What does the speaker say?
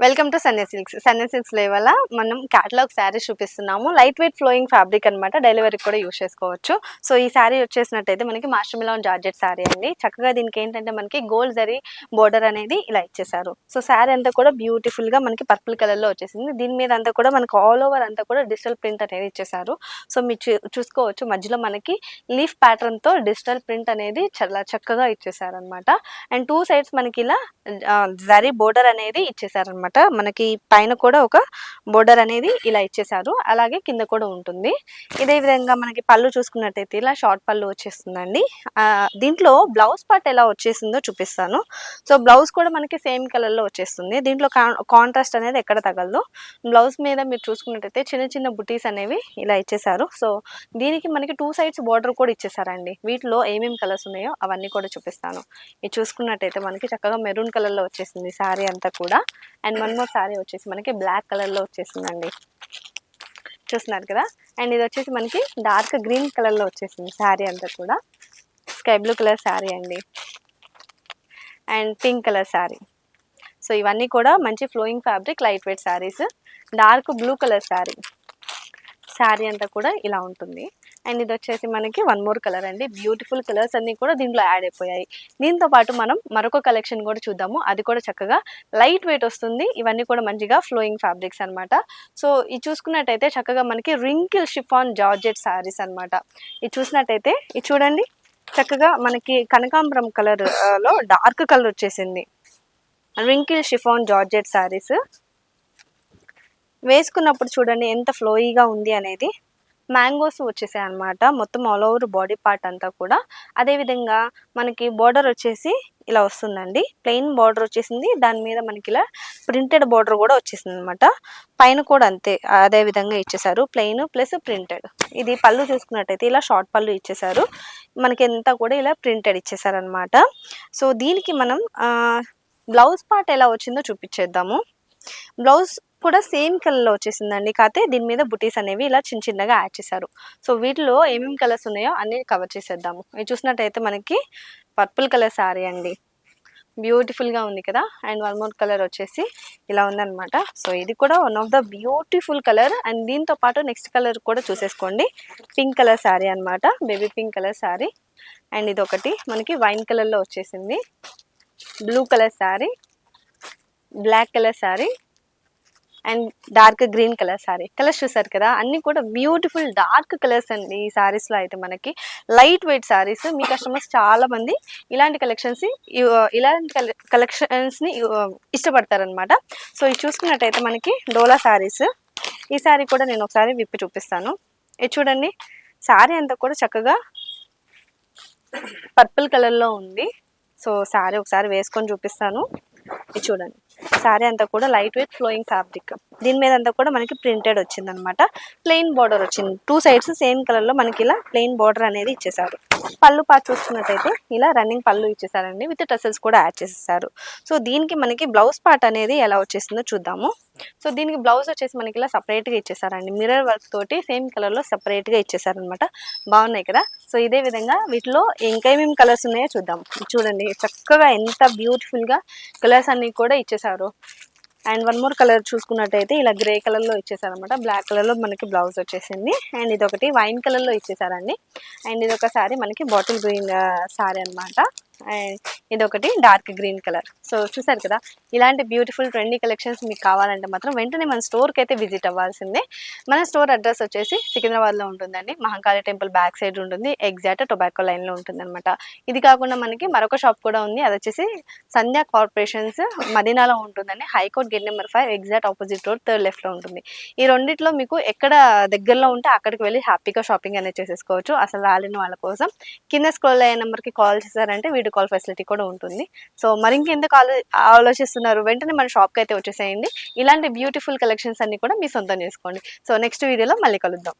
Welcome to Sanya Silks. Sanya సిల్క్స్లో ఇవాళ మనం క్యాటలాగ్ శారీస్ చూపిస్తున్నాము. లైట్ వెయిట్ ఫ్లోయింగ్ ఫ్యాబ్రిక్ అనమాట. డెలివరీకి కూడా యూస్ చేసుకోవచ్చు. సో ఈ శారీ వచ్చేసినట్టయితే మనకి మాస్టర్ మిలాన్ జార్జెట్ శారీ అండి. చక్కగా దీనికి ఏంటంటే మనకి గోల్డ్ జరీ బోర్డర్ అనేది ఇలా ఇచ్చేసారు. సో శారీ అంతా కూడా బ్యూటిఫుల్గా మనకి పర్పుల్ కలర్లో వచ్చేసింది. దీని మీద అంతా కూడా మనకి ఆల్ ఓవర్ అంతా కూడా డిజిటల్ ప్రింట్ అనేది ఇచ్చేసారు. సో మీరు చూసుకోవచ్చు మధ్యలో మనకి లీఫ్ ప్యాటర్న్తో డిజిటల్ ప్రింట్ అనేది చాలా చక్కగా ఇచ్చేసారు అనమాట. అండ్ టూ సైడ్స్ మనకి ఇలా జరీ బోర్డర్ అనేది ఇచ్చేసారనమాట. మనకి పైన కూడా ఒక బోర్డర్ అనేది ఇలా ఇచ్చేసారు. అలాగే కింద కూడా ఉంటుంది. ఇదే విధంగా మనకి పళ్ళు చూసుకున్నట్టయితే ఇలా షార్ట్ పళ్ళు వచ్చేస్తుందండి. దీంట్లో బ్లౌజ్ పార్ట్ ఎలా వచ్చేసిందో చూపిస్తాను. సో బ్లౌజ్ కూడా మనకి సేమ్ కలర్లో వచ్చేస్తుంది. దీంట్లో కాంట్రాస్ట్ అనేది ఎక్కడ తగలదు. బ్లౌజ్ మీద మీరు చూసుకున్నట్టయితే చిన్న చిన్న బుటీస్ అనేవి ఇలా ఇచ్చేసారు. సో దీనికి మనకి టూ సైడ్స్ బోర్డర్ కూడా ఇచ్చేసారండి. వీటిలో ఏమేమి కలర్స్ ఉన్నాయో అవన్నీ కూడా చూపిస్తాను. ఇది చూసుకున్నట్టయితే మనకి చక్కగా మెరూన్ కలర్లో వచ్చేసింది శారీ అంతా కూడా. అండ్ వన్ మోర్ శారీ వచ్చేసి మనకి బ్లాక్ కలర్లో వచ్చేసిందండి. చూస్తున్నారు కదా. అండ్ ఇది వచ్చేసి మనకి డార్క్ గ్రీన్ కలర్లో వచ్చేసింది శారీ అంతా కూడా. స్కై బ్లూ కలర్ శారీ అండి. And pink colour sari. So ఇవన్నీ కూడా మంచి flowing fabric light weight saris. Dark blue colour sari అంతా కూడా ఇలా ఉంటుంది. అండ్ ఇది వచ్చేసి మనకి వన్ మోర్ కలర్ అండి. బ్యూటిఫుల్ కలర్స్ అన్నీ కూడా దీంట్లో యాడ్ అయిపోయాయి. దీంతో పాటు మనం మరొక కలెక్షన్ కూడా చూద్దాము. అది కూడా చక్కగా లైట్ వెయిట్ వస్తుంది. ఇవన్నీ కూడా మంచిగా ఫ్లోయింగ్ ఫ్యాబ్రిక్స్ అనమాట. సో ఇది చూసుకున్నట్టయితే చక్కగా మనకి రింకిల్ షిఫాన్ జార్జెట్ శారీస్ అనమాట. ఇది చూసినట్టయితే ఇది చూడండి, చక్కగా మనకి కనకాంబరం కలర్ లో డార్క్ కలర్ వచ్చేసింది. రింకిల్ షిఫాన్ జార్జెట్ శారీస్ వేసుకున్నప్పుడు చూడండి ఎంత ఫ్లోయిగా ఉంది అనేది. మ్యాంగోస్ వచ్చేసాయి అనమాట మొత్తం ఆల్ ఓవర్ బాడీ పార్ట్ అంతా కూడా. అదేవిధంగా మనకి బార్డర్ వచ్చేసి ఇలా వస్తుందండి. ప్లెయిన్ బార్డర్ వచ్చేసింది. దాని మీద మనకి ఇలా ప్రింటెడ్ బార్డర్ కూడా వచ్చేసింది అనమాట. పైన కూడా అంతే అదే విధంగా ఇచ్చేసారు. Plain plus printed. ఇది పళ్ళు చూసుకున్నట్టయితే ఇలా షార్ట్ పళ్ళు ఇచ్చేసారు. మనకి ఎంత కూడా ఇలా ప్రింటెడ్ ఇచ్చేసారు అనమాట. సో దీనికి మనం బ్లౌజ్ పార్ట్ ఎలా వచ్చిందో చూపించేద్దాము. బ్లౌజ్ కూడా సేమ్ కలర్లో వచ్చేసిందండి. కాకపోతే దీని మీద బుటీస్ అనేవి ఇలా చిన్న చిన్నగా యాడ్ చేశారు. సో వీటిలో ఏమేమి కలర్స్ ఉన్నాయో అన్ని కవర్ చేసేద్దాము. ఇది చూసినట్టయితే మనకి పర్పుల్ కలర్ శారీ అండి. బ్యూటిఫుల్గా ఉంది కదా. అండ్ వన్ మోర్ కలర్ వచ్చేసి ఇలా ఉందన్నమాట. సో ఇది కూడా one of the beautiful colour. And దీంతో పాటు నెక్స్ట్ కలర్ కూడా చూసేసుకోండి. పింక్ కలర్ శారీ అనమాట. Baby pink colour sari. And ఇది ఒకటి మనకి వైన్ కలర్లో వచ్చేసింది. Blue colour sari, black colour sari and dark green colour sari. Colours చూసారు కదా, అన్ని కూడా బ్యూటిఫుల్ డార్క్ కలర్స్ అండి. ఈ శారీస్లో అయితే మనకి లైట్ వెయిట్ శారీస్. మీ కస్టమర్స్ చాలా మంది ఇలాంటి కలెక్షన్స్ని ఇష్టపడతారనమాట. సో ఇది చూసుకున్నట్టయితే మనకి డోలా శారీస్. ఈ శారీ కూడా నేను ఒకసారి విప్పి చూపిస్తాను. ఇది చూడండి, శారీ అంతా కూడా చక్కగా పర్పుల్ కలర్లో ఉంది. సో శారీ ఒకసారి వేసుకొని చూపిస్తాను. ఇది చూడండి, శారీ అంతా కూడా లైట్ వెయిట్ ఫ్లోయింగ్ ఫ్యాబ్రిక్. దీని మీద అంతా కూడా మనకి ప్రింటెడ్ వచ్చింది అనమాట. ప్లెయిన్ బార్డర్ వచ్చింది. టూ సైడ్స్ సేమ్ కలర్లో మనకి ఇలా ప్లెయిన్ బార్డర్ అనేది ఇచ్చేసారు. పళ్ళు పార్ట్ చూసుకున్నట్టయితే ఇలా రన్నింగ్ పళ్ళు ఇచ్చేసారండి. విత్ టసల్స్ కూడా యాడ్ చేసేసారు. సో దీనికి మనకి బ్లౌజ్ పార్ట్ అనేది ఎలా వచ్చేసిందో చూద్దాము. సో దీనికి బ్లౌజ్ వచ్చేసి మనకి ఇలా సపరేట్గా ఇచ్చేసారండి. మిర్రర్ వర్క్ తోటి సేమ్ కలర్లో సపరేట్గా ఇచ్చేసారనమాట. బాగున్నాయి కదా. సో ఇదే విధంగా వీటిలో ఇంకేమేమి కలర్స్ ఉన్నాయో చూద్దాం. చూడండి చక్కగా ఎంత బ్యూటిఫుల్గా కలర్స్ అన్నీ కూడా ఇచ్చేసారు. అండ్ వన్ మోర్ కలర్ చూసుకున్నట్టయితే ఇలా గ్రే కలర్లో ఇచ్చేసారనమాట. బ్లాక్ కలర్లో మనకి బ్లౌజ్ వచ్చేసింది. అండ్ ఇది ఒకటి వైన్ కలర్లో ఇచ్చేసారండి. అండ్ ఇది ఒక శారీ మనకి బాటిల్ గ్రీన్ శారీ అనమాట. అండ్ ఇది ఒకటి డార్క్ గ్రీన్ కలర్. సో చూసారు కదా, ఇలాంటి బ్యూటిఫుల్ ట్రెండీ కలెక్షన్స్ మీకు కావాలంటే మాత్రం వెంటనే మన స్టోర్కి అయితే విజిట్ అవ్వాల్సిందే. మన స్టోర్ అడ్రస్ వచ్చేసి సికింద్రాబాద్లో ఉంటుందండి. మహంకాళి టెంపుల్ బ్యాక్ సైడ్ ఉంటుంది. ఎగ్జాక్ట్ టొబాకో లైన్లో ఉంటుంది అనమాట. ఇది కాకుండా మనకి మరొక షాప్ కూడా ఉంది. అది వచ్చేసి సంధ్యా కార్పొరేషన్స్ మదీనాలో ఉంటుందండి. High court gate number 5 exact opposite road third లెఫ్ట్లో ఉంటుంది. ఈ రెండిట్లో మీకు ఎక్కడ దగ్గరలో ఉంటే అక్కడికి వెళ్ళి హ్యాపీగా షాపింగ్ అనేది చేసేసుకోవచ్చు. అసలు రాలేని వాళ్ళ కోసం కింద స్క్రోల్ అయ్యే నెంబర్కి కాల్ చేశారంటే వీడియో కాల్ ఫెసిలిటీ కూడా ఉంటుంది. సో మరి ఇంకెందుకు ఆలోచిస్తున్నారు, వెంటనే మన షాప్కి అయితే వచ్చేసేయండి. ఇలాంటి బ్యూటిఫుల్ కలెక్షన్స్ అన్ని కూడా మీ సొంతం చేసుకోండి. సో నెక్స్ట్ వీడియోలో మళ్ళీ కలుద్దాం.